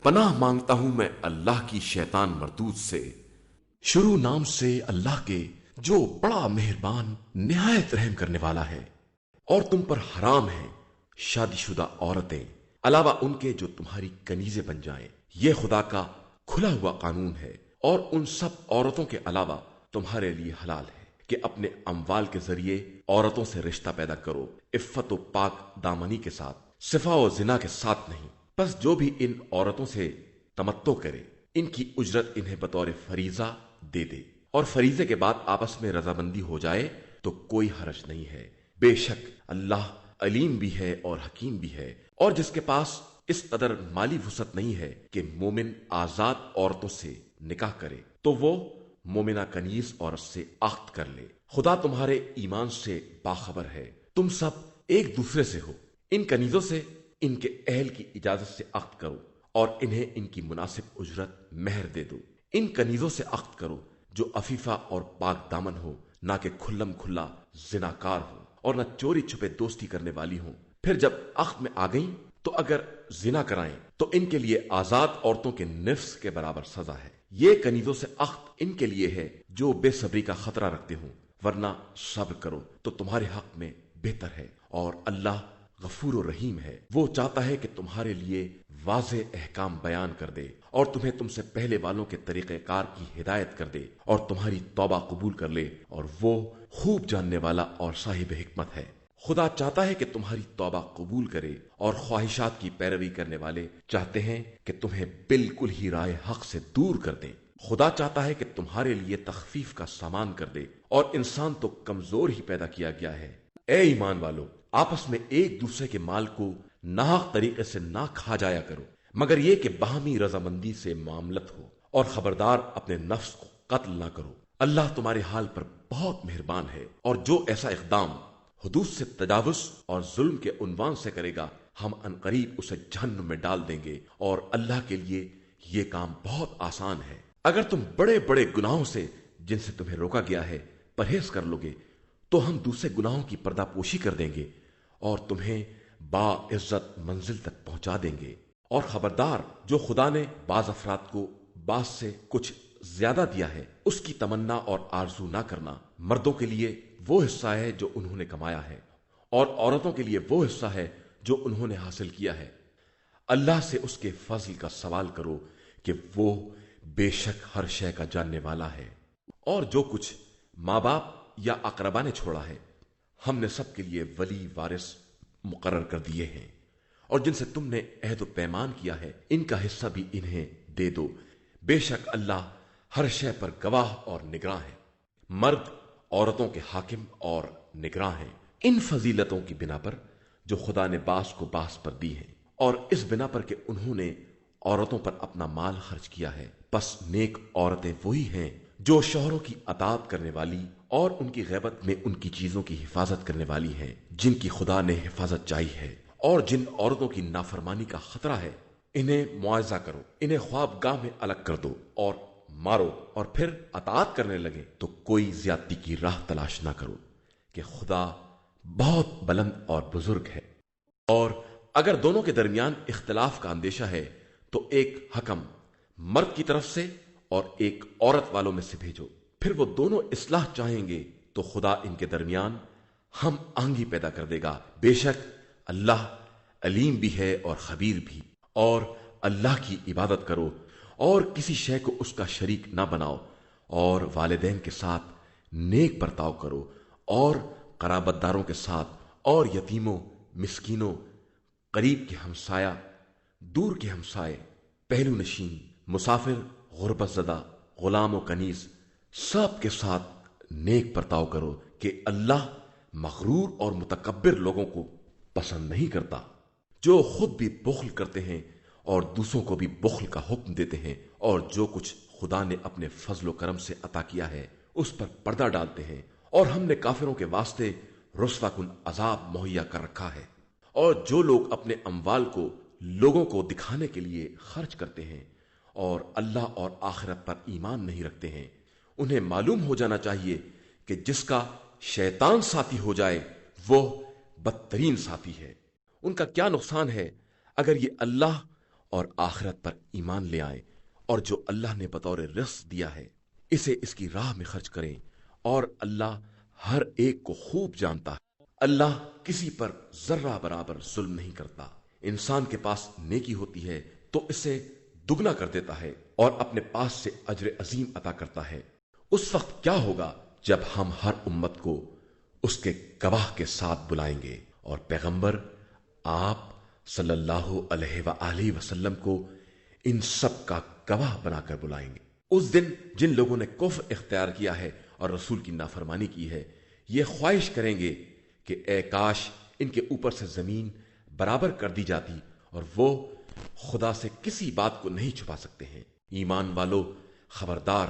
پناہ مانگتا ہوں میں اللہ کی شیطان مردود سے۔ شروع نام سے اللہ کے جو بڑا مہربان نہایت رحم کرنے والا ہے۔ اور تم پر حرام ہے شادی شدہ عورتیں علاوہ ان کے جو تمہاری کنیزیں بن جائیں، یہ خدا کا کھلا ہوا قانون ہے۔ اور ان سب عورتوں کے علاوہ تمہارے لیے حلال ہے کہ اپنے اموال کے ذریعے عورتوں سے رشتہ پیدا کرو، عفت و پاک دامنی کے ساتھ، صفا و زنا کے ساتھ نہیں۔ پس جو بھی ان عورتوں سے تمتع کرے، ان کی اجرت انہیں بطور فریضہ دے دے، اور فریضے کے بعد آپس میں رضامندی ہو جائے تو کوئی حرج نہیں ہے۔ بے شک اللہ علیم بھی ہے اور حکیم بھی ہے۔ اور جس کے پاس اس قدر مالی وسعت نہیں ہے کہ مومن آزاد عورتوں سے نکاح کرے، تو وہ مومنہ کنیز عورت سے عقد کر لے۔ خدا تمہارے ایمان سے باخبر ہے، تم سب ایک دوسرے سے ہو۔ ان کنیزوں سے ان کے اہل کی اجازت سے عقد کرو اور انہیں ان کی مناسب اجرت مہر دے دو۔ ان کنیزوں سے عقد کرو جو عفیفہ اور پاک دامن ہو، نہ کہ کھلم کھلا زناکار ہو اور نہ چوری چھپے دوستی کرنے والی ہوں۔ پھر جب عقد میں آ گئیں تو اگر زنا کرائیں تو ان کے لیے آزاد عورتوں کے نفس کے برابر سزا ہے۔ یہ کنیزوں سے عقد ان کے لیے ہے جو بے صبری کا خطرہ رکھتے ہوں، ورنہ صبر کرو تو تمہارے حق میں بہتر ہے، اور اللہ غفور و رحیم ہے۔ وہ چاہتا ہے کہ تمہارے لیے واضح احکام بیان کر دے اور تمہیں تم سے پہلے والوں کے طریقہ کار کی ہدایت کر دے اور تمہاری توبہ قبول کر لے، اور وہ خوب جاننے والا اور صاحب حکمت ہے۔ خدا چاہتا ہے کہ تمہاری توبہ قبول کرے، اور خواہشات کی پیروی کرنے والے چاہتے ہیں کہ تمہیں بالکل ہی رائے حق سے دور کر دیں۔ خدا چاہتا ہے کہ تمہارے لیے تخفیف کا سامان کر دے، اور انسان تو کمزور ہی پیدا کیا گیا ہے۔ اے ایمان والو، آپس میں ایک دوسرے کے مال کو ناحق طریقے سے نہ کھا جایا کرو، مگر یہ کہ باہمی رضامندی سے معاملت ہو، اور خبردار اپنے نفس کو قتل نہ کرو۔ اللہ تمہارے حال پر بہت مہربان ہے، اور جو ایسا اقدام حدود سے تجاوز اور ظلم کے عنوان سے کرے گا، ہم عنقریب اسے جہنم میں ڈال دیں گے، اور اللہ کے لیے یہ کام بہت آسان ہے۔ اگر تم بڑے بڑے گناہوں سے جن سے تمہیں روکا گیا ہے پرہیز کر لو گے تو ہم دوسرے گناہوں کی پردہ پوشی کر دیں گے اور تمہیں با عزت منزل تک پہنچا دیں گے۔ اور خبردار، جو خدا نے بعض افراد کو بعض سے کچھ زیادہ دیا ہے، اس کی تمنا اور آرزو نہ کرنا۔ مردوں کے لیے وہ حصہ ہے جو انہوں نے کمایا ہے، اور عورتوں کے لیے وہ حصہ ہے جو انہوں نے حاصل کیا ہے۔ اللہ سے اس کے فضل کا سوال کرو کہ وہ بے شک ہر شے کا جاننے والا ہے۔ اور جو کچھ ماں باپ یا اقربا نے چھوڑا ہے، ہم نے سب کے لیے ولی وارث مقرر کر دیے ہیں، اور جن سے تم نے عہد و پیمان کیا ہے ان کا حصہ بھی انہیں دے دو۔ بے شک اللہ ہر شے پر گواہ اور نگراں ہے۔ مرد عورتوں کے حاکم اور نگراں ہیں ان فضیلتوں کی بنا پر جو خدا نے بعض کو بعض پر دی ہیں، اور اس بنا پر کہ انہوں نے عورتوں پر اپنا مال خرچ کیا ہے۔ پس نیک عورتیں وہی ہیں جو شوہروں کی اطاعت کرنے والی اور ان کی غیبت میں ان کی چیزوں کی حفاظت کرنے والی ہیں جن کی خدا نے حفاظت چاہی ہے۔ اور جن عورتوں کی نافرمانی کا خطرہ ہے انہیں معاوضہ کرو، انہیں خوابگاہ میں الگ کر دو اور مارو، اور پھر اطاعت کرنے لگے تو کوئی زیادتی کی راہ تلاش نہ کرو کہ خدا بہت بلند اور بزرگ ہے۔ اور اگر دونوں کے درمیان اختلاف کا اندیشہ ہے تو ایک حکم مرد کی طرف سے اور ایک عورت والوں میں سے بھیجو، پھر وہ دونوں اصلاح چاہیں گے تو خدا ان کے درمیان ہم آہنگی پیدا کر دے گا۔ بے شک اللہ علیم بھی ہے اور خبیر بھی۔ اور اللہ کی عبادت کرو اور کسی شے کو اس کا شریک نہ بناؤ، اور والدین کے ساتھ نیک برتاؤ کرو، اور قرابت داروں کے ساتھ، اور یتیموں، مسکینوں، قریب کے ہمسایہ، دور کے ہمسائے، پہلو نشین، مسافر، غربت زدہ، غلام و کنیز، سب کے ساتھ نیک برتاؤ کرو کہ اللہ مغرور اور متکبر لوگوں کو پسند نہیں کرتا، جو خود بھی بخل کرتے ہیں اور دوسروں کو بھی بخل کا حکم دیتے ہیں، اور جو کچھ خدا نے اپنے فضل و کرم سے عطا کیا ہے اس پر پردہ ڈالتے ہیں، اور ہم نے کافروں کے واسطے رسوا کن عذاب مہیا کر رکھا ہے۔ اور جو لوگ اپنے اموال کو لوگوں کو دکھانے کے لیے خرچ کرتے ہیں اور اللہ اور آخرت پر ایمان نہیں رکھتے ہیں، انہیں معلوم ہو جانا چاہیے کہ جس کا شیطان ساتھی ہو جائے وہ بدترین ساتھی ہے۔ ان کا کیا نقصان ہے اگر یہ اللہ اور آخرت پر ایمان لے آئیں، اور جو اللہ نے بطور رزق دیا ہے اسے اس کی راہ میں خرچ کریں، اور اللہ ہر ایک کو خوب جانتا ہے۔ اللہ کسی پر ذرہ برابر ظلم نہیں کرتا۔ انسان کے پاس نیکی ہوتی ہے تو اسے دگنا کر دیتا ہے اور اپنے پاس سے اجر عظیم عطا کرتا ہے۔ اس وقت کیا ہوگا جب ہم ہر امت کو اس کے گواہ کے ساتھ بلائیں گے، اور پیغمبر آپ صلی اللہ علیہ وآلہ وسلم کو ان سب کا گواہ بنا کر بلائیں گے۔ اس دن جن لوگوں نے کفر اختیار کیا ہے اور رسول کی نافرمانی کی ہے، یہ خواہش کریں گے کہ اے کاش ان کے اوپر سے زمین برابر کر دی جاتی، اور وہ خدا سے کسی بات کو نہیں چھپا سکتے ہیں۔ ایمان والو، خبردار،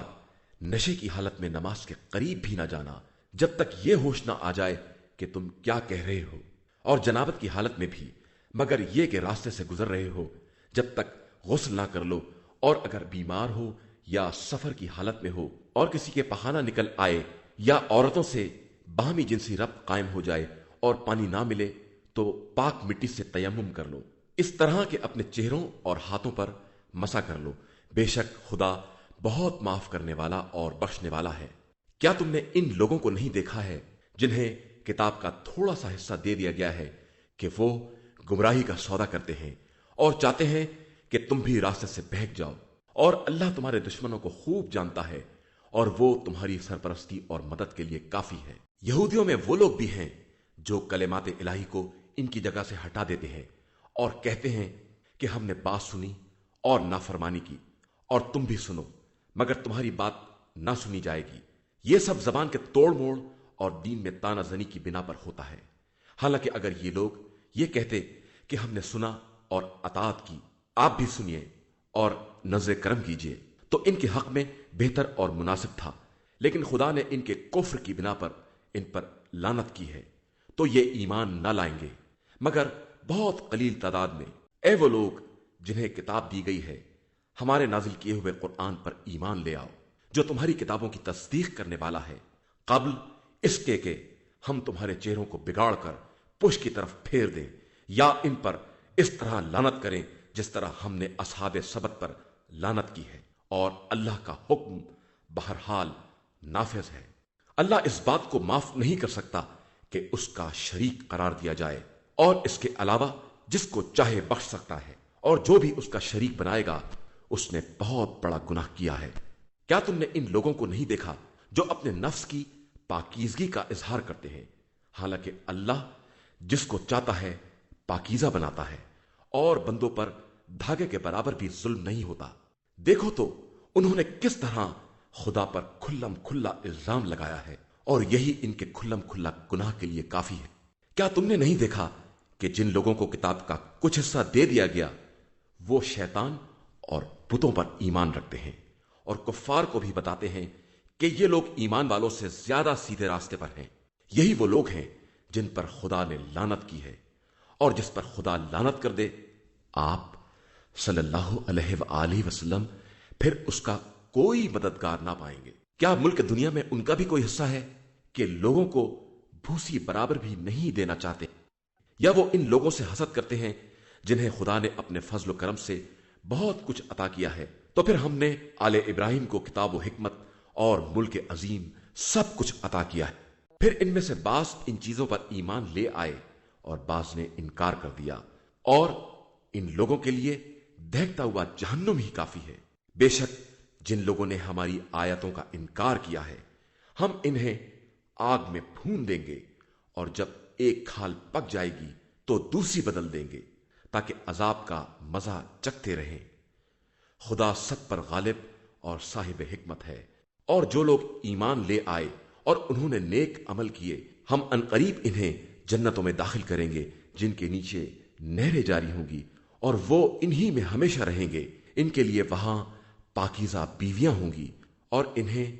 نشے کی حالت میں نماز کے قریب بھی نہ جانا جب تک یہ ہوش نہ آ جائے کہ تم کیا کہہ رہے ہو، اور جنابت کی حالت میں بھی مگر یہ کہ راستے سے گزر رہے ہو جب تک غسل نہ کر لو، اور اگر بیمار ہو یا سفر کی حالت میں ہو اور کسی کے پخانہ نکل آئے یا عورتوں سے باہمی جنسی ربط قائم ہو جائے اور پانی نہ ملے تو پاک مٹی سے تیمم کر لو، اس طرح کہ اپنے چہروں اور ہاتھوں پر مسا کر لو، بے شک خدا بہت معاف کرنے والا اور بخشنے والا ہے۔ کیا تم نے ان لوگوں کو نہیں دیکھا ہے جنہیں کتاب کا تھوڑا سا حصہ دے دیا گیا ہے کہ وہ گمراہی کا سودا کرتے ہیں اور چاہتے ہیں کہ تم بھی راستے سے بہک جاؤ، اور اللہ تمہارے دشمنوں کو خوب جانتا ہے اور وہ تمہاری سرپرستی اور مدد کے لیے کافی ہے۔ یہودیوں میں وہ لوگ بھی ہیں جو کلمات الہی کو ان کی جگہ سے ہٹا دیتے ہیں اور کہتے ہیں کہ ہم نے بات سنی اور نافرمانی کی، اور تم بھی سنو مگر تمہاری بات نہ سنی جائے گی۔ یہ سب زبان کے توڑ موڑ اور دین میں تانہ زنی کی بنا پر ہوتا ہے۔ حالانکہ اگر یہ لوگ یہ کہتے کہ ہم نے سنا اور اطاعت کی، آپ بھی سنیے اور نظر کرم کیجیے، تو ان کے حق میں بہتر اور مناسب تھا، لیکن خدا نے ان کے کفر کی بنا پر ان پر لعنت کی ہے، تو یہ ایمان نہ لائیں گے مگر بہت قلیل تعداد میں۔ اے وہ لوگ جنہیں کتاب دی گئی ہے، ہمارے نازل کیے ہوئے قرآن پر ایمان لے آؤ، جو تمہاری کتابوں کی تصدیق کرنے والا ہے، قبل اس کے کہ ہم تمہارے چہروں کو بگاڑ کر پشت کی طرف پھیر دیں یا ان پر اس طرح لعنت کریں جس طرح ہم نے اصحاب سبت پر لعنت کی ہے، اور اللہ کا حکم بہرحال نافذ ہے۔ اللہ اس بات کو معاف نہیں کر سکتا کہ اس کا شریک قرار دیا جائے، اور اس کے علاوہ جس کو چاہے بخش سکتا ہے، اور جو بھی اس کا شریک بنائے گا اس نے بہت بڑا گناہ کیا ہے۔ کیا تم نے ان لوگوں کو نہیں دیکھا جو اپنے نفس کی پاکیزگی کا اظہار کرتے ہیں، حالانکہ اللہ جس کو چاہتا ہے پاکیزہ بناتا ہے، اور بندوں پر دھاگے کے برابر بھی ظلم نہیں ہوتا۔ دیکھو تو انہوں نے کس طرح خدا پر کھلم کھلا الزام لگایا ہے، اور یہی ان کے کھلم کھلا گناہ کے لیے کافی ہے۔ کیا تم نے نہیں دیکھا کہ جن لوگوں کو کتاب کا کچھ حصہ دے دیا گیا وہ شیطان اور بتوں پر ایمان رکھتے ہیں، اور کفار کو بھی بتاتے ہیں کہ یہ لوگ ایمان والوں سے زیادہ سیدھے راستے پر ہیں۔ یہی وہ لوگ ہیں جن پر خدا نے لعنت کی ہے، اور جس پر خدا لعنت کر دے آپ صلی اللہ علیہ وآلہ وسلم پھر اس کا کوئی مددگار نہ پائیں گے۔ کیا ملک دنیا میں ان کا بھی کوئی حصہ ہے کہ لوگوں کو بھوسی برابر بھی نہیں دینا چاہتے؟ یا وہ ان لوگوں سے حسد کرتے ہیں جنہیں خدا نے اپنے فضل و کرم سے بہت کچھ عطا کیا ہے؟ تو پھر ہم نے آل ابراہیم کو کتاب و حکمت اور ملک عظیم سب کچھ عطا کیا ہے۔ پھر ان میں سے بعض ان چیزوں پر ایمان لے آئے اور بعض نے انکار کر دیا، اور ان لوگوں کے لیے دہکتا ہوا جہنم ہی کافی ہے۔ بے شک جن لوگوں نے ہماری آیتوں کا انکار کیا ہے ہم انہیں آگ میں بھون دیں گے، اور جب ایک کھال پک جائے گی تو دوسری بدل دیں گے تاکہ عذاب کا مزہ چکھتے رہیں۔ خدا سب پر غالب اور صاحب حکمت ہے۔ اور جو لوگ ایمان لے آئے اور انہوں نے نیک عمل کیے، ہم عنقریب انہیں جنتوں میں داخل کریں گے جن کے نیچے نہریں جاری ہوں گی، اور وہ انہی میں ہمیشہ رہیں گے۔ ان کے لیے وہاں پاکیزہ بیویاں ہوں گی اور انہیں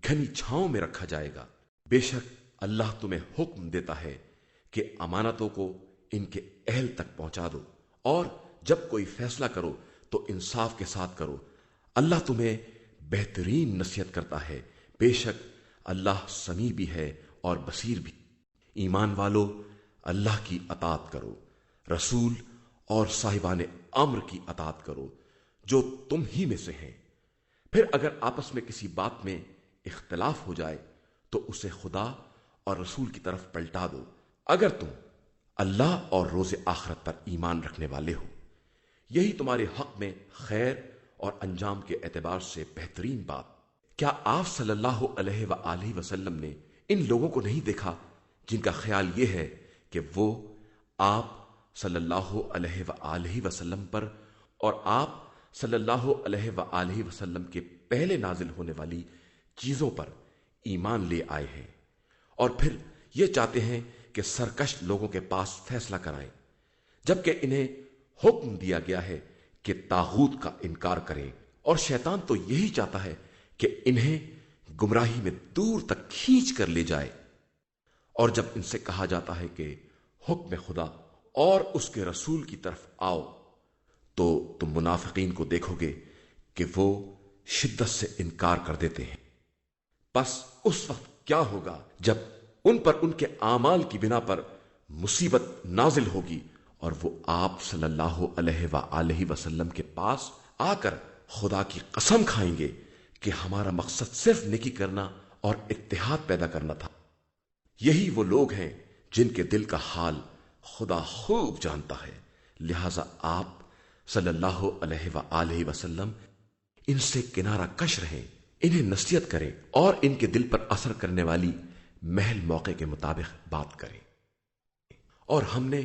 گھنی چھاؤں میں رکھا جائے گا۔ بے شک اللہ تمہیں حکم دیتا ہے کہ امانتوں کو ان کے اہل تک پہنچا دو، اور جب کوئی فیصلہ کرو تو انصاف کے ساتھ کرو۔ اللہ تمہیں بہترین نصیحت کرتا ہے، بے شک اللہ سمیع بھی ہے اور بصیر بھی۔ ایمان والو، اللہ کی اطاعت کرو، رسول اور صاحبان امر کی اطاعت کرو جو تم ہی میں سے ہیں۔ پھر اگر آپس میں کسی بات میں اختلاف ہو جائے تو اسے خدا اور رسول کی طرف پلٹا دو، اگر تم اللہ اور روز آخرت پر ایمان رکھنے والے ہو۔ یہی تمہارے حق میں خیر اور انجام کے اعتبار سے بہترین بات۔ کیا آپ صلی اللہ علیہ وآلہ وسلم نے ان لوگوں کو نہیں دیکھا جن کا خیال یہ ہے کہ وہ آپ صلی اللہ علیہ وآلہ وسلم پر اور آپ صلی اللہ علیہ وآلہ وسلم کے پہلے نازل ہونے والی چیزوں پر ایمان لے آئے ہیں، اور پھر یہ چاہتے ہیں کہ سرکش لوگوں کے پاس فیصلہ کرائیں، جبکہ انہیں حکم دیا گیا ہے کہ طاغوت کا انکار کریں، اور شیطان تو یہی چاہتا ہے کہ انہیں گمراہی میں دور تک کھینچ کر لے جائے۔ اور جب ان سے کہا جاتا ہے کہ حکم خدا اور اس کے رسول کی طرف آؤ، تو تم منافقین کو دیکھو گے کہ وہ شدت سے انکار کر دیتے ہیں۔ پس اس وقت کیا ہوگا جب ان پر ان کے اعمال کی بنا پر مصیبت نازل ہوگی اور وہ آپ صلی اللہ علیہ وآلہ وسلم کے پاس آ کر خدا کی قسم کھائیں گے کہ ہمارا مقصد صرف نیکی کرنا اور اتحاد پیدا کرنا تھا۔ یہی وہ لوگ ہیں جن کے دل کا حال خدا خوب جانتا ہے، لہذا آپ صلی اللہ علیہ وآلہ وسلم ان سے کنارہ کش رہیں، انہیں نصیحت کریں اور ان کے دل پر اثر کرنے والی محل موقع کے مطابق بات کریں۔ اور ہم نے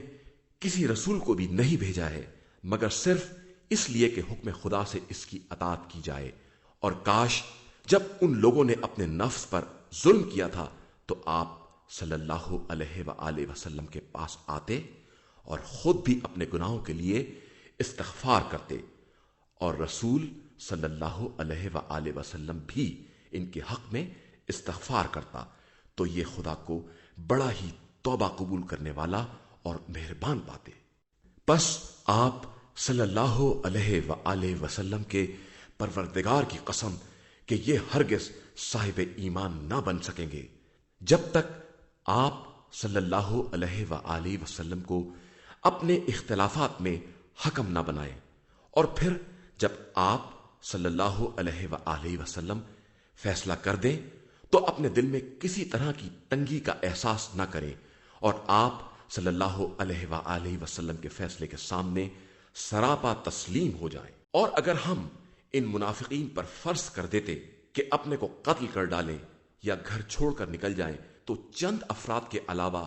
کسی رسول کو بھی نہیں بھیجا ہے مگر صرف اس لیے کہ حکم خدا سے اس کی اطاعت کی جائے، اور کاش جب ان لوگوں نے اپنے نفس پر ظلم کیا تھا تو آپ صلی اللہ علیہ وآلہ وسلم کے پاس آتے اور خود بھی اپنے گناہوں کے لیے استغفار کرتے، اور رسول صلی اللہ علیہ وآلہ وسلم بھی ان کے حق میں استغفار کرتا، تو یہ خدا کو بڑا ہی توبہ قبول کرنے والا اور مہربان پاتے۔ پس آپ صلی اللہ علیہ وآلہ وسلم کے پروردگار کی قسم کہ یہ ہرگز صاحب ایمان نہ بن سکیں گے جب تک آپ صلی اللہ علیہ وآلہ وسلم کو اپنے اختلافات میں حکم نہ بنائیں، اور پھر جب آپ صلی اللہ علیہ وآلہ وسلم فیصلہ کر دیں تو اپنے دل میں کسی طرح کی تنگی کا احساس نہ کریں، اور آپ صلی اللہ علیہ وآلہ وسلم کے فیصلے کے سامنے سراپا تسلیم ہو جائیں۔ اور اگر ہم ان منافقین پر فرض کر دیتے کہ اپنے کو قتل کر ڈالیں یا گھر چھوڑ کر نکل جائیں تو چند افراد کے علاوہ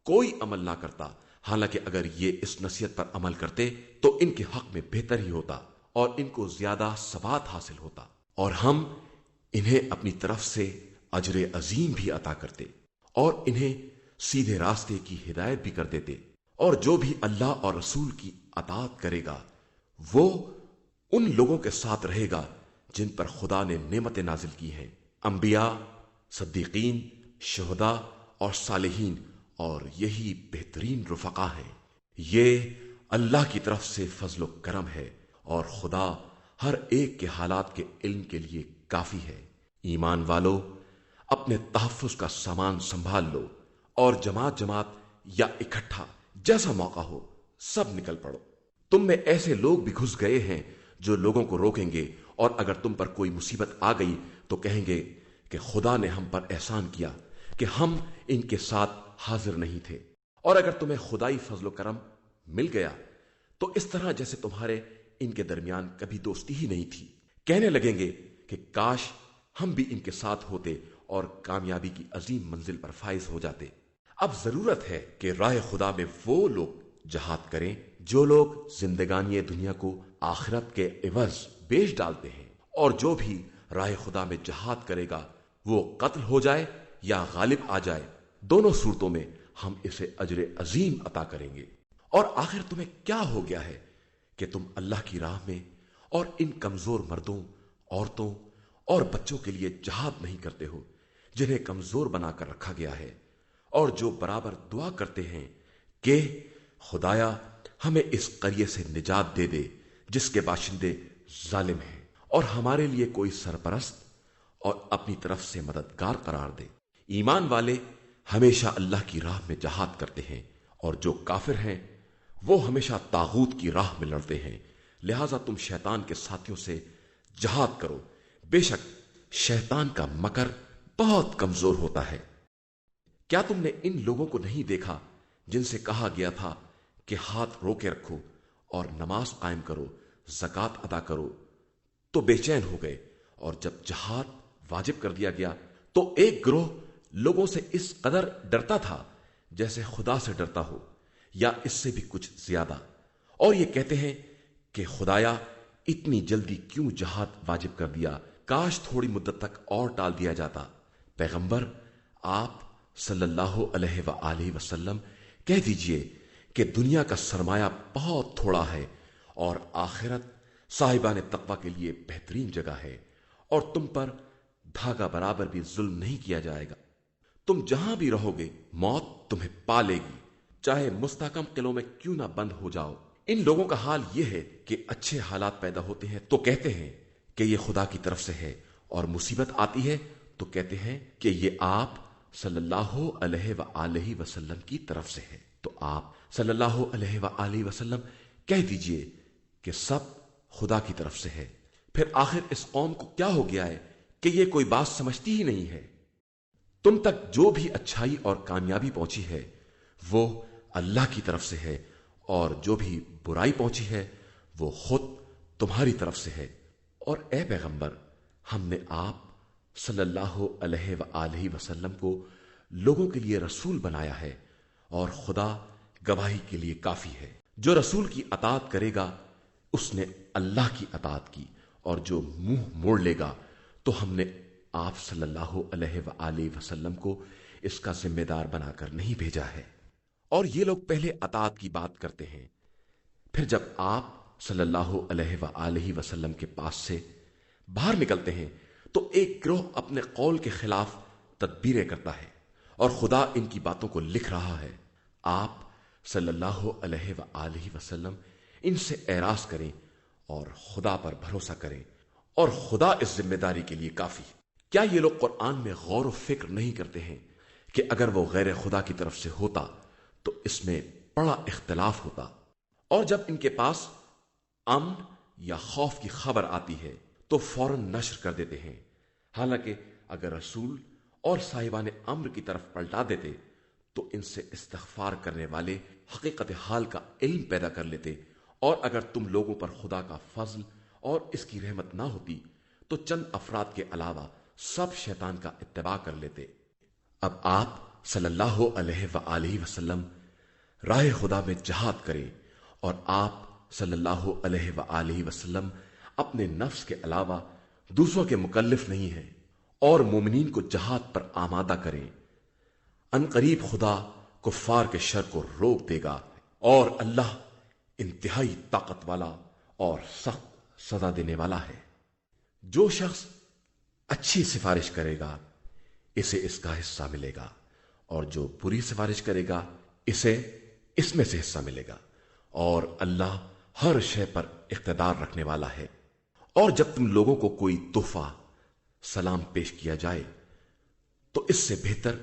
کوئی عمل نہ کرتا، حالانکہ اگر یہ اس نصیحت پر عمل کرتے تو ان کے حق میں بہتر ہی ہوتا اور ان کو زیادہ ثبات حاصل ہوتا، اور ہم انہیں اپنی طرف سے اجر عظیم بھی عطا کرتے اور انہیں سیدھے راستے کی ہدایت بھی کر دیتے۔ اور جو بھی اللہ اور رسول کی اطاعت کرے گا وہ ان لوگوں کے ساتھ رہے گا جن پر خدا نے نعمتیں نازل کی ہیں، انبیاء، صدیقین، شہداء اور صالحین، اور یہی بہترین رفقا ہیں۔ یہ اللہ کی طرف سے فضل و کرم ہے، اور خدا ہر ایک کے حالات کے علم کے لیے کافی ہے۔ ایمان والو، اپنے تحفظ کا سامان سنبھال لو، اور جماعت جماعت یا اکٹھا جیسا موقع ہو سب نکل پڑو۔ تم میں ایسے لوگ بھی گھس گئے ہیں جو لوگوں کو روکیں گے، اور اگر تم پر کوئی مصیبت آ گئی تو کہیں گے کہ خدا نے ہم پر احسان کیا کہ ہم ان کے ساتھ حاضر نہیں تھے، اور اگر تمہیں خدائی فضل و کرم مل گیا تو اس طرح جیسے تمہارے ان کے درمیان کبھی دوستی ہی نہیں تھی۔ کہنے لگیں گے کہ کاش ہم بھی ان کے ساتھ ہوتے اور کامیابی کی عظیم منزل پر فائز ہو جاتے۔ اب ضرورت ہے کہ راہ خدا میں وہ لوگ جہاد کریں جو لوگ زندگانی دنیا کو آخرت کے عوض بیچ ڈالتے ہیں، اور جو بھی راہ خدا میں جہاد کرے گا وہ قتل ہو جائے یا غالب آ جائے، دونوں صورتوں میں ہم اسے اجر عظیم عطا کریں گے۔ اور آخر تمہیں کیا ہو گیا ہے کہ تم اللہ کی راہ میں اور ان کمزور مردوں، عورتوں اور بچوں کے لیے جہاد نہیں کرتے ہو جنہیں کمزور بنا کر رکھا گیا ہے، اور جو برابر دعا کرتے ہیں کہ خدایا ہمیں اس قریے سے نجات دے دے جس کے باشندے ظالم ہیں، اور ہمارے لیے کوئی سرپرست اور اپنی طرف سے مددگار قرار دے۔ ایمان والے ہمیشہ اللہ کی راہ میں جہاد کرتے ہیں، اور جو کافر ہیں وہ ہمیشہ طاغوت کی راہ میں لڑتے ہیں، لہذا تم شیطان کے ساتھیوں سے جہاد کرو، بے شک شیطان کا مکر بہت کمزور ہوتا ہے۔ کیا تم نے ان لوگوں کو نہیں دیکھا جن سے کہا گیا تھا کہ ہاتھ رو کے رکھو اور نماز قائم کرو، زکوٰۃ ادا کرو، تو بے چین ہو گئے، اور جب جہاد واجب کر دیا گیا تو ایک گروہ لوگوں سے اس قدر ڈرتا تھا جیسے خدا سے ڈرتا ہو یا اس سے بھی کچھ زیادہ، اور یہ کہتے ہیں کہ خدایا اتنی جلدی کیوں جہاد واجب کر دیا، کاش تھوڑی مدت تک اور ٹال دیا جاتا۔ پیغمبر آپ صلی اللہ علیہ وآلہ وسلم کہہ دیجئے کہ دنیا کا سرمایہ بہت تھوڑا ہے اور آخرت صاحبان تقوی کے لیے بہترین جگہ ہے، اور تم پر دھاگا برابر بھی ظلم نہیں کیا جائے گا۔ تم جہاں بھی رہو گے موت تمہیں پا لے گی، چاہے مستحکم قلعوں میں کیوں نہ بند ہو جاؤ۔ ان لوگوں کا حال یہ ہے کہ اچھے حالات پیدا ہوتے ہیں تو کہتے ہیں کہ یہ خدا کی طرف سے ہے، اور مصیبت آتی ہے تو کہتے ہیں کہ یہ آپ صلی اللہ علیہ وآلہ وسلم کی طرف سے ہے۔ تو آپ صلی اللہ علیہ وآلہ وسلم کہہ دیجئے کہ سب خدا کی طرف سے ہے۔ پھر آخر اس قوم کو کیا ہو گیا ہے کہ یہ کوئی بات سمجھتی ہی نہیں ہے؟ تم تک جو بھی اچھائی اور کامیابی پہنچی ہے وہ اللہ کی طرف سے ہے، اور جو بھی برائی پہنچی ہے وہ خود تمہاری طرف سے ہے۔ اور اے پیغمبر، ہم نے آپ صلی اللہ علیہ وآلہ وسلم کو لوگوں کے لیے رسول بنایا ہے، اور خدا گواہی کے لیے کافی ہے۔ جو رسول کی اطاعت کرے گا اس نے اللہ کی اطاعت کی، اور جو منہ موڑ لے گا تو ہم نے آپ صلی اللہ علیہ وآلہ وسلم کو اس کا ذمہ دار بنا کر نہیں بھیجا ہے۔ اور یہ لوگ پہلے اطاعت کی بات کرتے ہیں، پھر جب آپ صلی اللہ علیہ وآلہ وسلم کے پاس سے باہر نکلتے ہیں تو ایک گروہ اپنے قول کے خلاف تدبیریں کرتا ہے، اور خدا ان کی باتوں کو لکھ رہا ہے۔ آپ صلی اللہ علیہ وآلہ وسلم ان سے اعراض کریں اور خدا پر بھروسہ کریں، اور خدا اس ذمہ داری کے لیے کافی۔ کیا یہ لوگ قرآن میں غور و فکر نہیں کرتے ہیں کہ اگر وہ غیر خدا کی طرف سے ہوتا تو اس میں بڑا اختلاف ہوتا، اور جب ان کے پاس امن یا خوف کی خبر آتی ہے تو فوراً نشر کر دیتے ہیں، حالانکہ اگر رسول اور صاحبان امر کی طرف پلٹا دیتے تو ان سے استغفار کرنے والے حقیقت حال کا علم پیدا کر لیتے، اور اگر تم لوگوں پر خدا کا فضل اور اس کی رحمت نہ ہوتی تو چند افراد کے علاوہ سب شیطان کا اتباع کر لیتے۔ اب آپ صلی اللہ علیہ وآلہ وسلم راہ خدا میں جہاد کریں، اور آپ صلی اللہ علیہ وآلہ وسلم اپنے نفس کے علاوہ دوسروں کے مکلف نہیں ہیں، اور مومنین کو جہاد پر آمادہ کریں۔ ان قریب خدا کفار کے شر کو روک دے گا، اور اللہ انتہائی طاقت والا اور سخت سزا دینے والا ہے۔ جو شخص اچھی سفارش کرے گا اسے اس کا حصہ ملے گا، اور جو بری سفارش کرے گا اسے اس میں سے حصہ ملے گا، اور اللہ ہر شے پر اقتدار رکھنے والا ہے۔ اور جب تم لوگوں کو کوئی تحفہ سلام پیش کیا جائے تو اس سے بہتر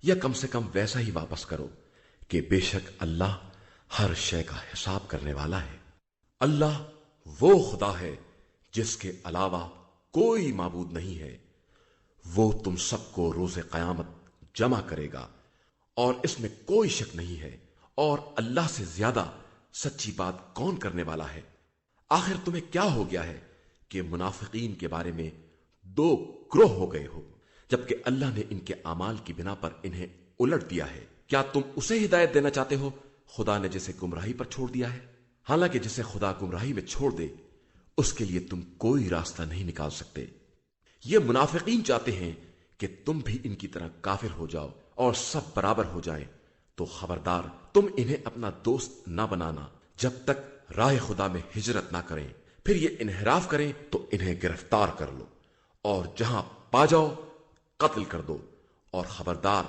یا کم سے کم ویسا ہی واپس کرو کہ بے شک اللہ ہر شے کا حساب کرنے والا ہے۔ اللہ وہ خدا ہے جس کے علاوہ کوئی معبود نہیں ہے، وہ تم سب کو روز قیامت جمع کرے گا، اور اس میں کوئی شک نہیں ہے، اور اللہ سے زیادہ سچی بات کون کرنے والا ہے؟ آخر تمہیں کیا ہو گیا ہے کہ منافقین کے بارے میں دو گروہ ہو گئے ہو، جبکہ اللہ نے ان کے اعمال کی بنا پر انہیں الٹ دیا ہے؟ کیا تم اسے ہدایت دینا چاہتے ہو خدا نے جسے گمراہی پر چھوڑ دیا ہے؟ حالانکہ جسے خدا گمراہی میں چھوڑ دے اس کے لیے تم کوئی راستہ نہیں نکال سکتے۔ یہ منافقین چاہتے ہیں کہ تم بھی ان کی طرح کافر ہو جاؤ اور سب برابر ہو جائیں، تو خبردار تم انہیں اپنا دوست نہ بنانا جب تک راہ خدا میں ہجرت نہ کریں، پھر یہ انحراف کریں تو انہیں گرفتار کر لو اور جہاں پا جاؤ قتل کر دو، اور خبردار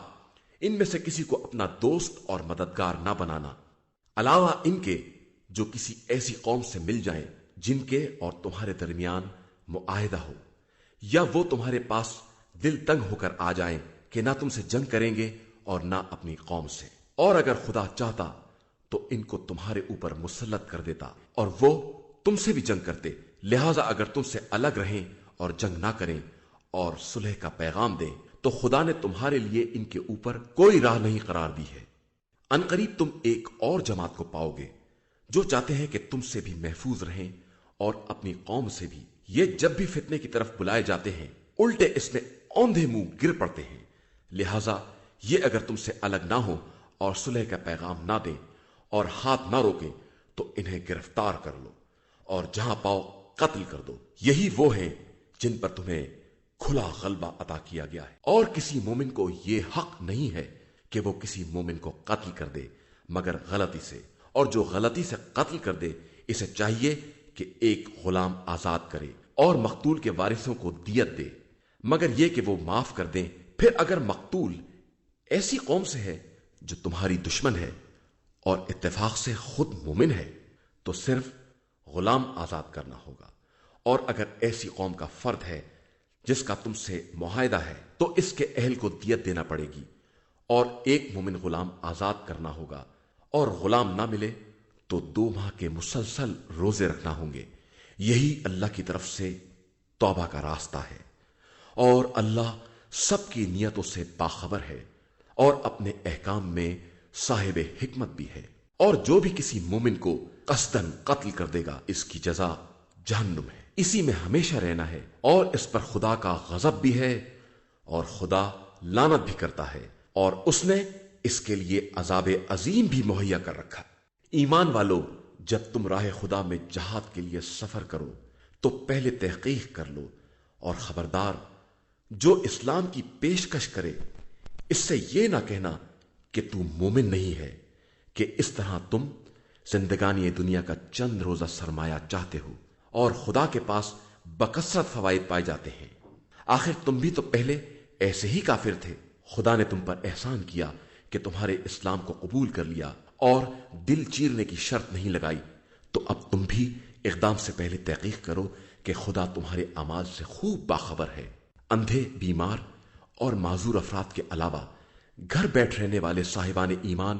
ان میں سے کسی کو اپنا دوست اور مددگار نہ بنانا، علاوہ ان کے جو کسی ایسی قوم سے مل جائیں جن کے اور تمہارے درمیان معاہدہ ہو، یا وہ تمہارے پاس دل تنگ ہو کر آ جائیں کہ نہ تم سے جنگ کریں گے اور نہ اپنی قوم سے۔ اور اگر خدا چاہتا تو تو ان کو تمہارے اوپر مسلط کر دیتا اور وہ تم سے بھی جنگ کرتے، لہذا اگر تم سے الگ رہیں اور جنگ نہ کریں اور صلح کا پیغام دیں تو خدا نے تمہارے لیے ان کے اوپر کوئی راہ نہیں قرار دی ہے۔ عنقریب تم ایک اور جماعت کو پاؤ گے جو چاہتے ہیں کہ تم سے بھی محفوظ رہیں اور اپنی قوم سے بھی۔ یہ جب بھی فتنے کی طرف بلائے جاتے ہیں الٹے اس میں اوندھے منہ گر پڑتے ہیں، لہذا یہ اگر تم سے الگ نہ ہو اور صلح کا پیغام نہ دیں اور ہاتھ نہ روکیں تو انہیں گرفتار کر لو اور جہاں پاؤ قتل کر دو۔ یہی وہ ہیں جن پر تمہیں کھلا غلبہ عطا کیا گیا ہے، اور کسی مومن کو یہ حق نہیں ہے کہ وہ کسی مومن کو قتل کر دے مگر غلطی سے، اور جو غلطی سے قتل کر دے اسے چاہیے کہ ایک غلام آزاد کرے اور مقتول کے وارثوں کو دیت دے، مگر یہ کہ وہ معاف کر دیں۔ پھر اگر مقتول ایسی قوم سے ہے جو تمہاری دشمن ہے اور اتفاق سے خود مومن ہے تو صرف غلام آزاد کرنا ہوگا، اور اگر ایسی قوم کا فرد ہے جس کا تم سے معاہدہ ہے تو اس کے اہل کو دیت دینا پڑے گی اور ایک مومن غلام آزاد کرنا ہوگا، اور غلام نہ ملے تو 2 ماہ کے مسلسل روزے رکھنا ہوں گے۔ یہی اللہ کی طرف سے توبہ کا راستہ ہے، اور اللہ سب کی نیتوں سے باخبر ہے اور اپنے احکام میں صاحب حکمت بھی ہے۔ اور جو بھی کسی مومن کو قصدن قتل کر دے گا اس کی جزا جہنم ہے، اسی میں ہمیشہ رہنا ہے، اور اس پر خدا کا غضب بھی ہے اور خدا لعنت بھی کرتا ہے، اور اس نے اس کے لیے عذاب عظیم بھی مہیا کر رکھا۔ ایمان والو، جب تم راہ خدا میں جہاد کے لیے سفر کرو تو پہلے تحقیق کر لو، اور خبردار جو اسلام کی پیشکش کرے اس سے یہ نہ کہنا کہ تو مومن نہیں ہے، کہ اس طرح تم زندگانی دنیا کا چند روزہ سرمایہ چاہتے ہو اور خدا کے پاس بکثرت فوائد پائے جاتے ہیں۔ آخر تم بھی تو پہلے ایسے ہی کافر تھے، خدا نے تم پر احسان کیا کہ تمہارے اسلام کو قبول کر لیا اور دل چیرنے کی شرط نہیں لگائی، تو اب تم بھی اقدام سے پہلے تحقیق کرو کہ خدا تمہارے اعمال سے خوب باخبر ہے۔ اندھے، بیمار اور معذور افراد کے علاوہ گھر بیٹھ رہنے والے صاحبان ایمان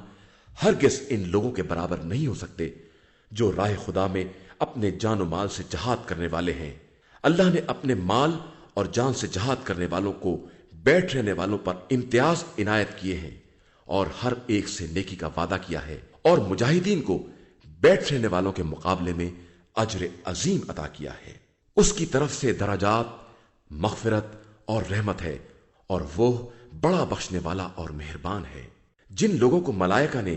ہرگز ان لوگوں کے برابر نہیں ہو سکتے جو راہ خدا میں اپنے جان و مال سے جہاد کرنے والے ہیں۔ اللہ نے اپنے مال اور جان سے جہاد کرنے والوں کو بیٹھ رہنے والوں پر امتیاز عنایت کیے ہیں اور ہر ایک سے نیکی کا وعدہ کیا ہے، اور مجاہدین کو بیٹھ رہنے والوں کے مقابلے میں اجر عظیم عطا کیا ہے۔ اس کی طرف سے درجات، مغفرت اور رحمت ہے، اور وہ بڑا بخشنے والا اور مہربان ہے۔ جن لوگوں کو ملائکہ نے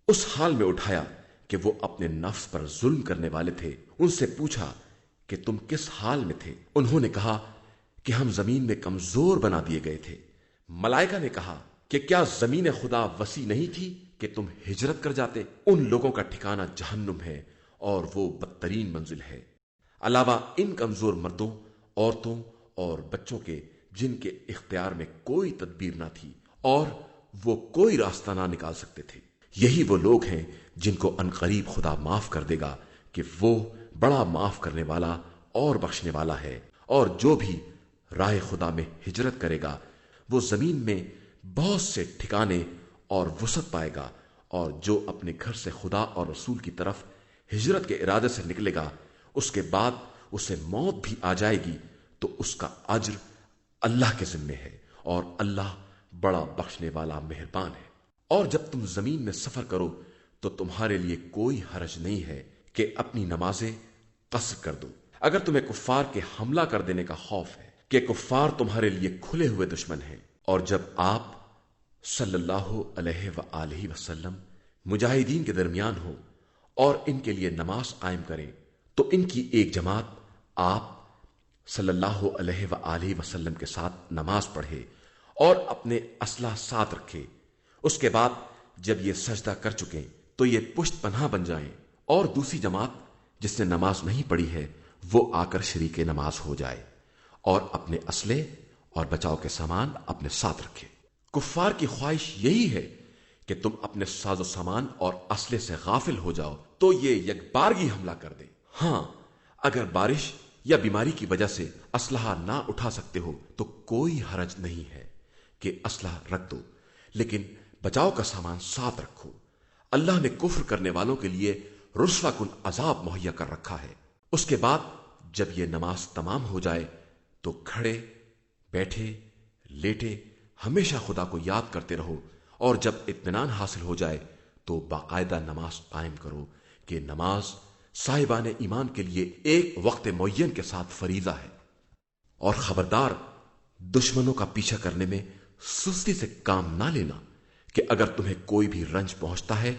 اس حال میں اٹھایا کہ وہ اپنے نفس پر ظلم کرنے والے تھے، ان سے پوچھا کہ تم کس حال میں تھے؟ انہوں نے کہا کہ ہم زمین میں کمزور بنا دیے گئے تھے۔ ملائکہ نے کہا کہ کیا زمین خدا وسیع نہیں تھی کہ تم ہجرت کر جاتے؟ ان لوگوں کا ٹھکانہ جہنم ہے اور وہ بدترین منزل ہے۔ علاوہ ان کمزور مردوں، عورتوں اور بچوں کے جن کے اختیار میں کوئی تدبیر نہ تھی اور وہ کوئی راستہ نہ نکال سکتے تھے، یہی وہ لوگ ہیں جن کو عنقریب خدا معاف کر دے گا کہ وہ بڑا معاف کرنے والا اور بخشنے والا ہے۔ اور جو بھی راہ خدا میں ہجرت کرے گا وہ زمین میں بہت سے ٹھکانے اور وسعت پائے گا، اور جو اپنے گھر سے خدا اور رسول کی طرف ہجرت کے ارادے سے نکلے گا اس کے بعد اسے موت بھی آ جائے گی تو اس کا اجر اللہ کے ذمے ہے، اور اللہ بڑا بخشنے والا مہربان ہے۔ اور جب تم زمین میں سفر کرو تو تمہارے لیے کوئی حرج نہیں ہے کہ اپنی نمازیں قصر کر دو، اگر تمہیں کفار کے حملہ کر دینے کا خوف ہے کہ کفار تمہارے لیے کھلے ہوئے دشمن ہیں۔ اور جب آپ صلی اللہ علیہ وآلہ وسلم مجاہدین کے درمیان ہو اور ان کے لیے نماز قائم کریں تو ان کی ایک جماعت آپ صلی اللہ علیہ وآلہ وسلم کے ساتھ نماز پڑھے اور اپنے اسلحہ ساتھ رکھے۔ اس کے بعد جب یہ سجدہ کر چکیں تو یہ پشت پناہ بن جائیں، اور دوسری جماعت جس نے نماز نہیں پڑھی ہے وہ آ کر شریک نماز ہو جائے اور اپنے اسلحے اور بچاؤ کے سامان اپنے ساتھ رکھے۔ کفار کی خواہش یہی ہے کہ تم اپنے ساز و سامان اور اسلحے سے غافل ہو جاؤ تو یہ یکبارگی حملہ کر دیں۔ ہاں، اگر بارش یا بیماری کی وجہ سے اسلحہ نہ اٹھا سکتے ہو تو کوئی حرج نہیں ہے کہ اسلحہ رکھ دو، لیکن بچاؤ کا سامان ساتھ رکھو۔ اللہ نے کفر کرنے والوں کے لیے رسوا کن عذاب مہیا کر رکھا ہے۔ اس کے بعد جب یہ نماز تمام ہو جائے تو کھڑے بیٹھے لیٹے ہمیشہ خدا کو یاد کرتے رہو، اور جب اطمینان حاصل ہو جائے تو باقاعدہ نماز قائم کرو، کہ نماز صاحبان ایمان کے لیے ایک وقت معین کے ساتھ فریضہ ہے۔ اور خبردار، دشمنوں کا پیچھا کرنے میں سستی سے کام نہ لینا، کہ اگر تمہیں کوئی بھی رنج پہنچتا ہے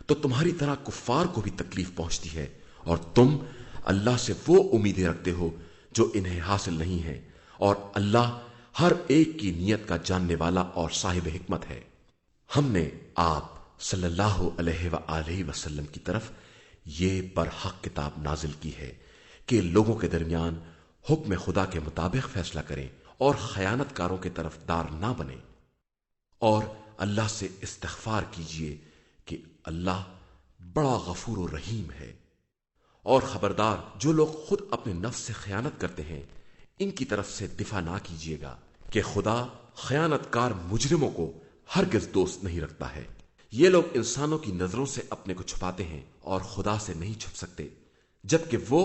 تو تمہاری طرح کفار کو بھی تکلیف پہنچتی ہے، اور تم اللہ سے وہ امیدیں رکھتے ہو جو انہیں حاصل نہیں ہے، اور اللہ ہر ایک کی نیت کا جاننے والا اور صاحب حکمت ہے۔ ہم نے آپ صلی اللہ علیہ وآلہ وسلم کی طرف یہ برحق کتاب نازل کی ہے کہ لوگوں کے درمیان حکم خدا کے مطابق فیصلہ کریں اور خیانت کاروں کے طرف دار نہ بنیں، اور اللہ سے استغفار کیجئے کہ اللہ بڑا غفور و رحیم ہے۔ اور خبردار، جو لوگ خود اپنے نفس سے خیانت کرتے ہیں ان کی طرف سے دفاع نہ کیجیے گا، کہ خدا خیانت کار مجرموں کو ہرگز دوست نہیں رکھتا ہے۔ یہ لوگ انسانوں کی نظروں سے اپنے کو چھپاتے ہیں اور خدا سے نہیں چھپ سکتے، جبکہ وہ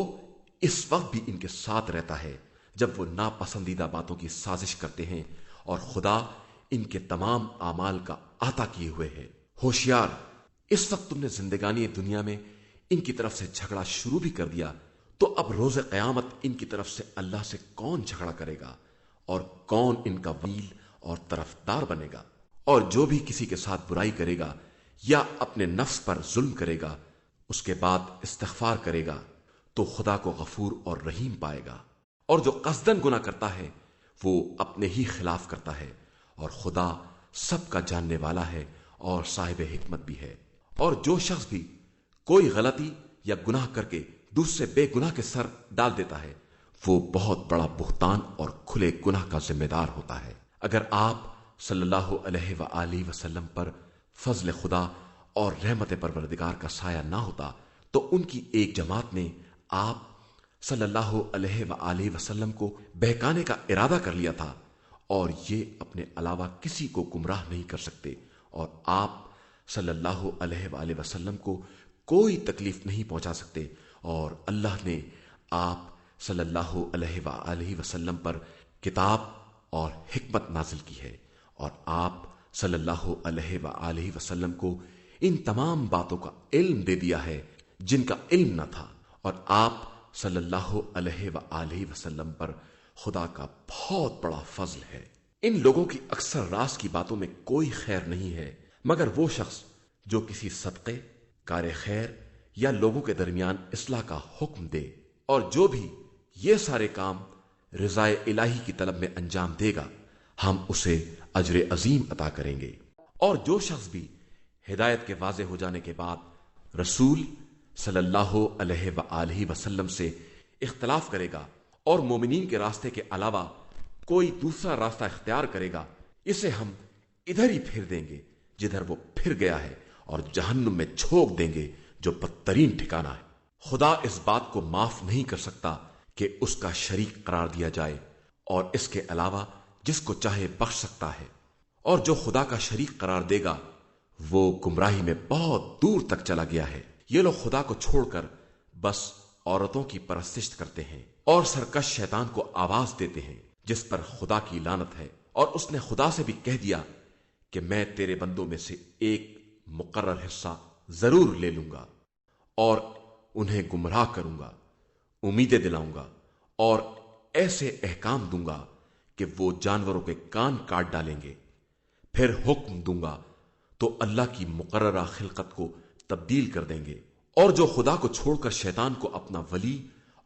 اس وقت بھی ان کے ساتھ رہتا ہے جب وہ ناپسندیدہ باتوں کی سازش کرتے ہیں، اور خدا ان کے تمام اعمال کا احاطہ کیے ہوئے ہے۔ ہوشیار، اس وقت تم نے زندگانی دنیا میں ان کی طرف سے جھگڑا شروع بھی کر دیا، تو اب روز قیامت ان کی طرف سے اللہ سے کون جھگڑا کرے گا، اور کون ان کا وکیل اور طرفدار بنے گا؟ اور جو بھی کسی کے ساتھ برائی کرے گا یا اپنے نفس پر ظلم کرے گا، اس کے بعد استغفار کرے گا تو خدا کو غفور اور رحیم پائے گا، اور جو قصدن گناہ کرتا ہے وہ اپنے ہی خلاف کرتا ہے، اور خدا سب کا جاننے والا ہے اور صاحب حکمت بھی ہے۔ اور جو شخص بھی کوئی غلطی یا گناہ کر کے دوسرے بے گناہ کے سر ڈال دیتا ہے، وہ بہت بڑا بہتان اور کھلے گناہ کا ذمہ دار ہوتا ہے۔ اگر آپ صلی اللہ علیہ وآلہ وسلم پر فضل خدا اور رحمت پروردگار کا سایہ نہ ہوتا تو ان کی ایک جماعت نے آپ صلی اللہ علیہ وآلہ وسلم کو بہکانے کا ارادہ کر لیا تھا، اور یہ اپنے علاوہ کسی کو گمراہ نہیں کر سکتے، اور آپ صلی اللہ علیہ وآلہ وسلم کو کوئی تکلیف نہیں پہنچا سکتے، اور اللہ نے آپ صلی اللہ علیہ وآلہ وسلم پر کتاب اور حکمت نازل کی ہے، اور آپ صلی اللہ علیہ وآلہ وسلم کو ان تمام باتوں کا علم دے دیا ہے جن کا علم نہ تھا، اور آپ صلی اللہ علیہ وآلہ وسلم پر خدا کا بہت بڑا فضل ہے۔ ان لوگوں کی اکثر راز کی باتوں میں کوئی خیر نہیں ہے، مگر وہ شخص جو کسی صدقے، کار خیر یا لوگوں کے درمیان اصلاح کا حکم دے، اور جو بھی یہ سارے کام رضائے الہی کی طلب میں انجام دے گا، ہم اسے اجر عظیم عطا کریں گے۔ اور جو شخص بھی ہدایت کے واضح ہو جانے کے بعد رسول صلی اللہ علیہ وآلہ وسلم سے اختلاف کرے گا اور مومنین کے راستے کے علاوہ کوئی دوسرا راستہ اختیار کرے گا، اسے ہم ادھر ہی پھیر دیں گے جدھر وہ پھر گیا ہے، اور جہنم میں جھونک دیں گے جو بدترین ٹھکانہ ہے۔ خدا اس بات کو معاف نہیں کر سکتا کہ اس کا شریک قرار دیا جائے، اور اس کے علاوہ جس کو چاہے بخش سکتا ہے، اور جو خدا کا شریک قرار دے گا وہ گمراہی میں بہت دور تک چلا گیا ہے۔ یہ لوگ خدا کو چھوڑ کر بس عورتوں کی پرستش کرتے ہیں اور سرکش شیطان کو آواز دیتے ہیں، جس پر خدا کی لعنت ہے، اور اس نے خدا سے بھی کہہ دیا کہ میں تیرے بندوں میں سے ایک مقرر حصہ ضرور لے لوں گا اور انہیں گمراہ کروں گا، امیدیں دلاؤں گا، اور ایسے احکام دوں گا کہ وہ جانوروں کے کان کاٹ ڈالیں گے، پھر حکم دوں گا تو اللہ کی مقررہ خلقت کو تبدیل کر دیں گے، اور جو خدا کو چھوڑ کر شیطان کو اپنا ولی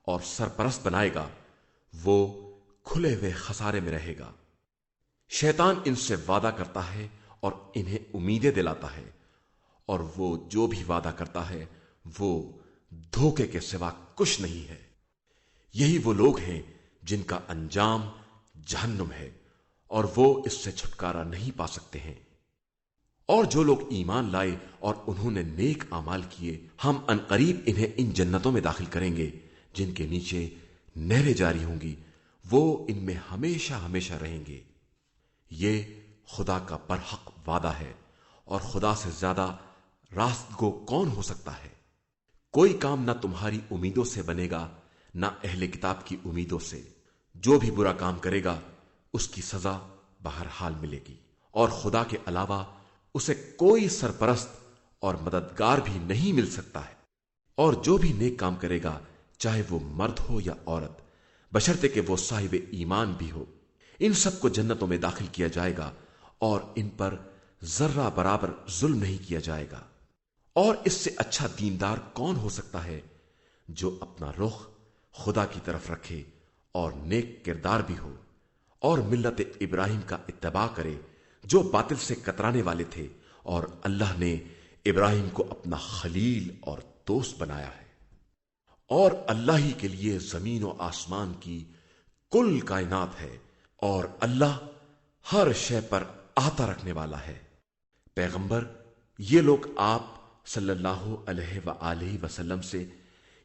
اور سرپرست بنائے گا وہ کھلے ہوئے خسارے میں رہے گا۔ شیطان ان سے وعدہ کرتا ہے اور انہیں امیدیں دلاتا ہے، اور وہ جو بھی وعدہ کرتا ہے وہ دھوکے کے سوا کچھ نہیں ہے۔ یہی وہ لوگ ہیں جن کا انجام جہنم ہے، اور وہ اس سے چھٹکارا نہیں پا سکتے ہیں۔ اور جو لوگ ایمان لائے اور انہوں نے نیک اعمال کیے، ہم عنقریب انہیں ان جنتوں میں داخل کریں گے جن کے نیچے نہریں جاری ہوں گی، وہ ان میں ہمیشہ ہمیشہ رہیں گے۔ یہ خدا کا برحق وعدہ ہے، اور خدا سے زیادہ راست گو کون ہو سکتا ہے؟ کوئی کام نہ تمہاری امیدوں سے بنے گا نہ اہل کتاب کی امیدوں سے۔ جو بھی برا کام کرے گا اس کی سزا بہرحال ملے گی، اور خدا کے علاوہ اسے کوئی سرپرست اور مددگار بھی نہیں مل سکتا ہے۔ اور جو بھی نیک کام کرے گا، چاہے وہ مرد ہو یا عورت، بشرطے کہ وہ صاحب ایمان بھی ہو، ان سب کو جنتوں میں داخل کیا جائے گا، اور ان پر ذرہ برابر ظلم نہیں کیا جائے گا۔ اور اس سے اچھا دیندار کون ہو سکتا ہے جو اپنا رخ خدا کی طرف رکھے اور نیک کردار بھی ہو، اور ملت ابراہیم کا اتباع کرے جو باطل سے کترانے والے تھے، اور اللہ نے ابراہیم کو اپنا خلیل اور دوست بنایا ہے۔ اور اللہ ہی کے لیے زمین و آسمان کی کل کائنات ہے، اور اللہ ہر شے پر آتا رکھنے والا ہے۔ پیغمبر، یہ لوگ آپ صلی اللہ علیہ وآلہ وسلم سے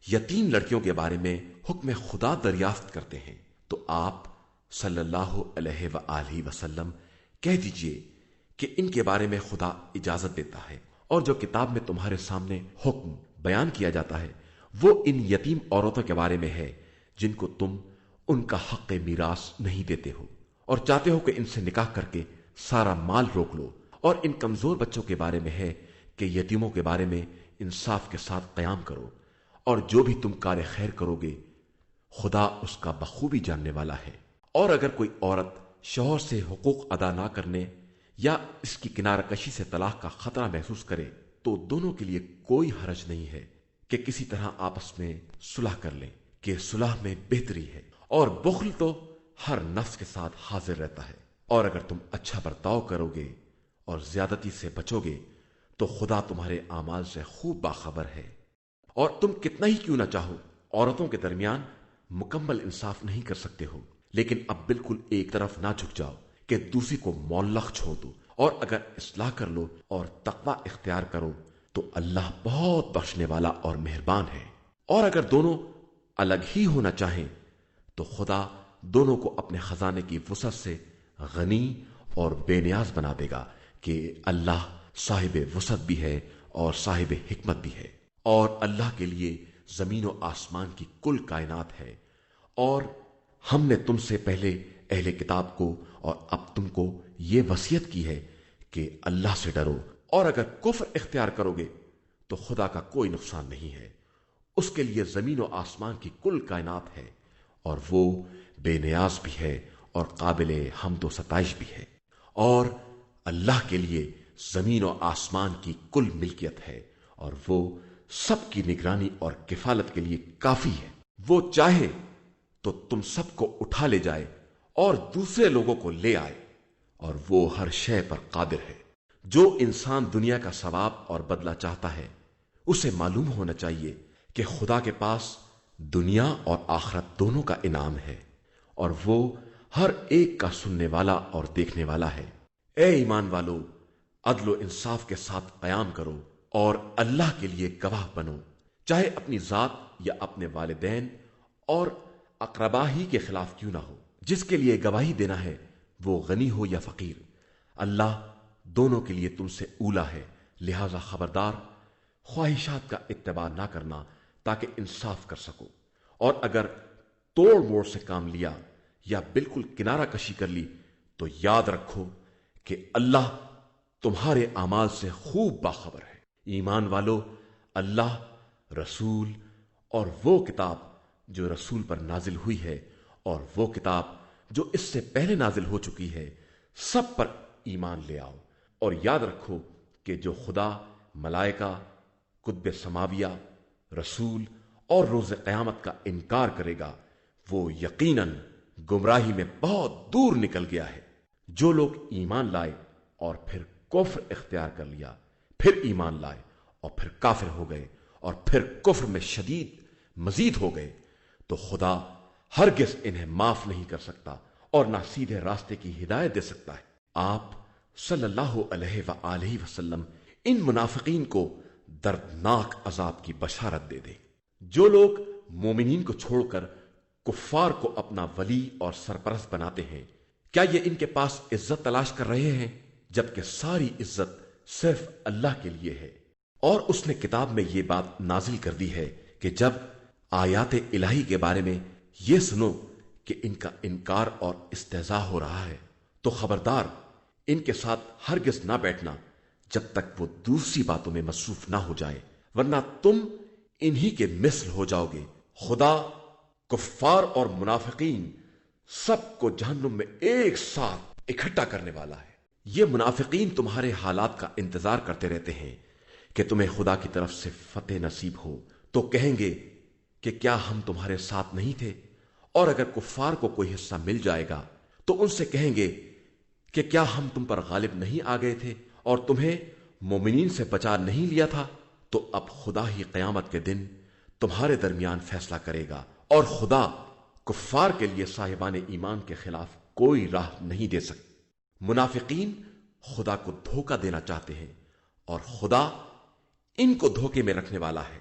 یتیم لڑکیوں کے بارے میں حکم خدا دریافت کرتے ہیں، تو آپ صلی اللہ علیہ وآلہ وسلم کہہ دیجئے کہ ان کے بارے میں خدا اجازت دیتا ہے، اور جو کتاب میں تمہارے سامنے حکم بیان کیا جاتا ہے وہ ان یتیم عورتوں کے بارے میں ہے جن کو تم ان کا حق میراث نہیں دیتے ہو، اور چاہتے ہو کہ ان سے نکاح کر کے سارا مال روک لو، اور ان کمزور بچوں کے بارے میں ہے کہ یتیموں کے بارے میں انصاف کے ساتھ قیام کرو، اور جو بھی تم کار خیر کرو گے خدا اس کا بخوبی جاننے والا ہے۔ اور اگر کوئی عورت شوہر سے حقوق ادا نہ کرنے یا اس کی کنارہ کشی سے طلاق کا خطرہ محسوس کرے تو دونوں کے لیے کوئی حرج نہیں ہے کہ کسی طرح آپس میں صلح کر لیں، کہ صلح میں بہتری ہے، اور بخل تو ہر نفس کے ساتھ حاضر رہتا ہے۔ اور اگر تم اچھا برتاؤ کرو گے اور زیادتی سے بچو گے تو خدا تمہارے اعمال سے خوب باخبر ہے۔ اور تم کتنا ہی کیوں نہ چاہو عورتوں کے درمیان مکمل انصاف نہیں کر سکتے ہو، لیکن اب بالکل ایک طرف نہ جھک جاؤ کہ دوسری کو معلق چھوڑ دو، اور اگر اصلاح کر لو اور تقوی اختیار کرو تو اللہ بہت بخشنے والا اور مہربان ہے۔ اور اگر دونوں الگ ہی ہونا چاہیں تو خدا دونوں کو اپنے خزانے کی وسعت سے غنی اور بے نیاز بنا دے گا، کہ اللہ صاحب وسعت بھی ہے اور صاحب حکمت بھی ہے۔ اور اللہ کے لیے زمین و آسمان کی کل کائنات ہے۔ اور ہم نے تم سے پہلے اہل کتاب کو اور اب تم کو یہ وصیت کی ہے کہ اللہ سے ڈرو، اور اگر کفر اختیار کرو گے تو خدا کا کوئی نقصان نہیں ہے، اس کے لیے زمین و آسمان کی کل کائنات ہے، اور وہ بے نیاز بھی ہے اور قابل حمد و ستائش بھی ہے۔ اور اللہ کے لیے زمین و آسمان کی کل ملکیت ہے، اور وہ سب کی نگرانی اور کفالت کے لیے کافی ہے۔ وہ چاہے تو تم سب کو اٹھا لے جائے اور دوسرے لوگوں کو لے آئے، اور وہ ہر شے پر قادر ہے۔ جو انسان دنیا کا ثواب اور بدلہ چاہتا ہے اسے معلوم ہونا چاہیے کہ خدا کے پاس دنیا اور آخرت دونوں کا انعام ہے، اور وہ ہر ایک کا سننے والا اور دیکھنے والا ہے۔ اے ایمان والو، عدل و انصاف کے ساتھ قیام کرو اور اللہ کے لیے گواہ بنو، چاہے اپنی ذات یا اپنے والدین اور اقربا ہی کے خلاف کیوں نہ ہو۔ جس کے لیے گواہی دینا ہے وہ غنی ہو یا فقیر، اللہ دونوں کے لیے تم سے اولا ہے، لہذا خبردار، خواہشات کا اتباع نہ کرنا تاکہ انصاف کر سکو۔ اور اگر توڑ موڑ سے کام لیا یا بالکل کنارہ کشی کر لی تو یاد رکھو کہ اللہ تمہارے اعمال سے خوب باخبر ہے۔ ایمان والو، اللہ، رسول اور وہ کتاب جو رسول پر نازل ہوئی ہے اور وہ کتاب جو اس سے پہلے نازل ہو چکی ہے، سب پر ایمان لے آؤ، اور یاد رکھو کہ جو خدا، ملائکہ، کتب سماویہ، رسول اور روز قیامت کا انکار کرے گا وہ یقیناً گمراہی میں بہت دور نکل گیا ہے۔ جو لوگ ایمان لائے اور پھر کفر اختیار کر لیا، پھر ایمان لائے اور پھر کافر ہو گئے، اور پھر کفر میں شدید مزید ہو گئے، تو خدا ہرگز انہیں معاف نہیں کر سکتا اور نہ سیدھے راستے کی ہدایت دے سکتا ہے۔ آپ صلی اللہ علیہ وآلہ وسلم ان منافقین کو دردناک عذاب کی بشارت دے دیں۔ جو لوگ مومنین کو چھوڑ کر کفار کو اپنا ولی اور سرپرست بناتے ہیں، کیا یہ ان کے پاس عزت تلاش کر رہے ہیں، جبکہ ساری عزت صرف اللہ کے لیے ہے، اور اس نے کتاب میں یہ بات نازل کر دی ہے کہ جب آیات الہی کے بارے میں یہ سنو کہ ان کا انکار اور استہزاء ہو رہا ہے تو خبردار ان کے ساتھ ہرگز نہ بیٹھنا جب تک وہ دوسری باتوں میں مصروف نہ ہو جائے، ورنہ تم انہی کے مثل ہو جاؤ گے۔ خدا کفار اور منافقین سب کو جہنم میں ایک ساتھ اکٹھا کرنے والا ہے۔ یہ منافقین تمہارے حالات کا انتظار کرتے رہتے ہیں کہ تمہیں خدا کی طرف سے فتح نصیب ہو، تو کہیں گے کہ کیا ہم تمہارے ساتھ نہیں تھے؟ اور اگر کفار کو کوئی حصہ مل جائے گا تو ان سے کہیں گے کہ کیا ہم تم پر غالب نہیں آ گئے تھے اور تمہیں مومنین سے بچا نہیں لیا تھا؟ تو اب خدا ہی قیامت کے دن تمہارے درمیان فیصلہ کرے گا، اور خدا کفار کے لیے صاحبان ایمان کے خلاف کوئی راہ نہیں دے سکتا۔ منافقین خدا کو دھوکہ دینا چاہتے ہیں اور خدا ان کو دھوکے میں رکھنے والا ہے،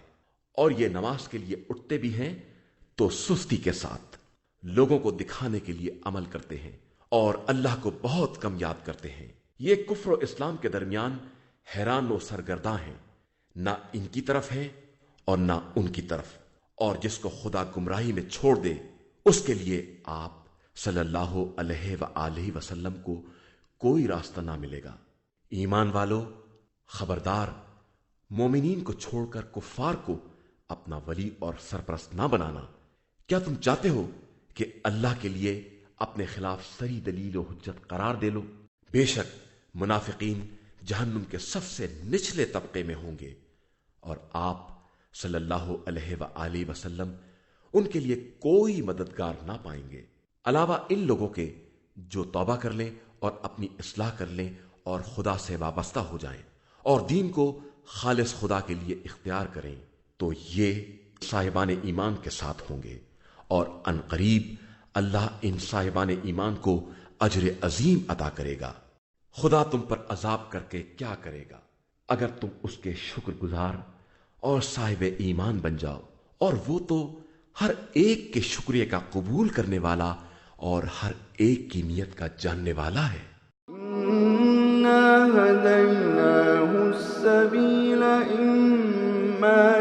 اور یہ نماز کے لیے اٹھتے بھی ہیں تو سستی کے ساتھ، لوگوں کو دکھانے کے لیے عمل کرتے ہیں اور اللہ کو بہت کم یاد کرتے ہیں۔ یہ کفر و اسلام کے درمیان حیران و سرگرداں ہیں، نہ ان کی طرف ہے اور نہ ان کی طرف، اور جس کو خدا گمراہی میں چھوڑ دے اس کے لیے آپ صلی اللہ علیہ وآلہ وسلم کو کوئی راستہ نہ ملے گا۔ ایمان والو، خبردار، مومنین کو چھوڑ کر کفار کو اپنا ولی اور سرپرست نہ بنانا۔ کیا تم چاہتے ہو کہ اللہ کے لیے اپنے خلاف سری دلیل و حجت قرار دے لو؟ بے شک منافقین جہنم کے سب سے نچلے طبقے میں ہوں گے، اور آپ صلی اللہ علیہ وآلہ وسلم ان کے لیے کوئی مددگار نہ پائیں گے، علاوہ ان لوگوں کے جو توبہ کر لیں اور اپنی اصلاح کر لیں اور خدا سے وابستہ ہو جائیں اور دین کو خالص خدا کے لیے اختیار کریں، تو یہ صاحبان ایمان کے ساتھ ہوں گے، اور ان قریب اللہ ان صاحبان ایمان کو اجر عظیم عطا کرے گا۔ خدا تم پر عذاب کر کے کیا کرے گا اگر تم اس کے شکر گزار اور صاحب ایمان بن جاؤ، اور وہ تو ہر ایک کے شکریہ کا قبول کرنے والا اور ہر ایک کی نیت کا جاننے والا ہے۔ إِنَّا هَدَيْنَاهُ السَّبِيلَ إِمَّا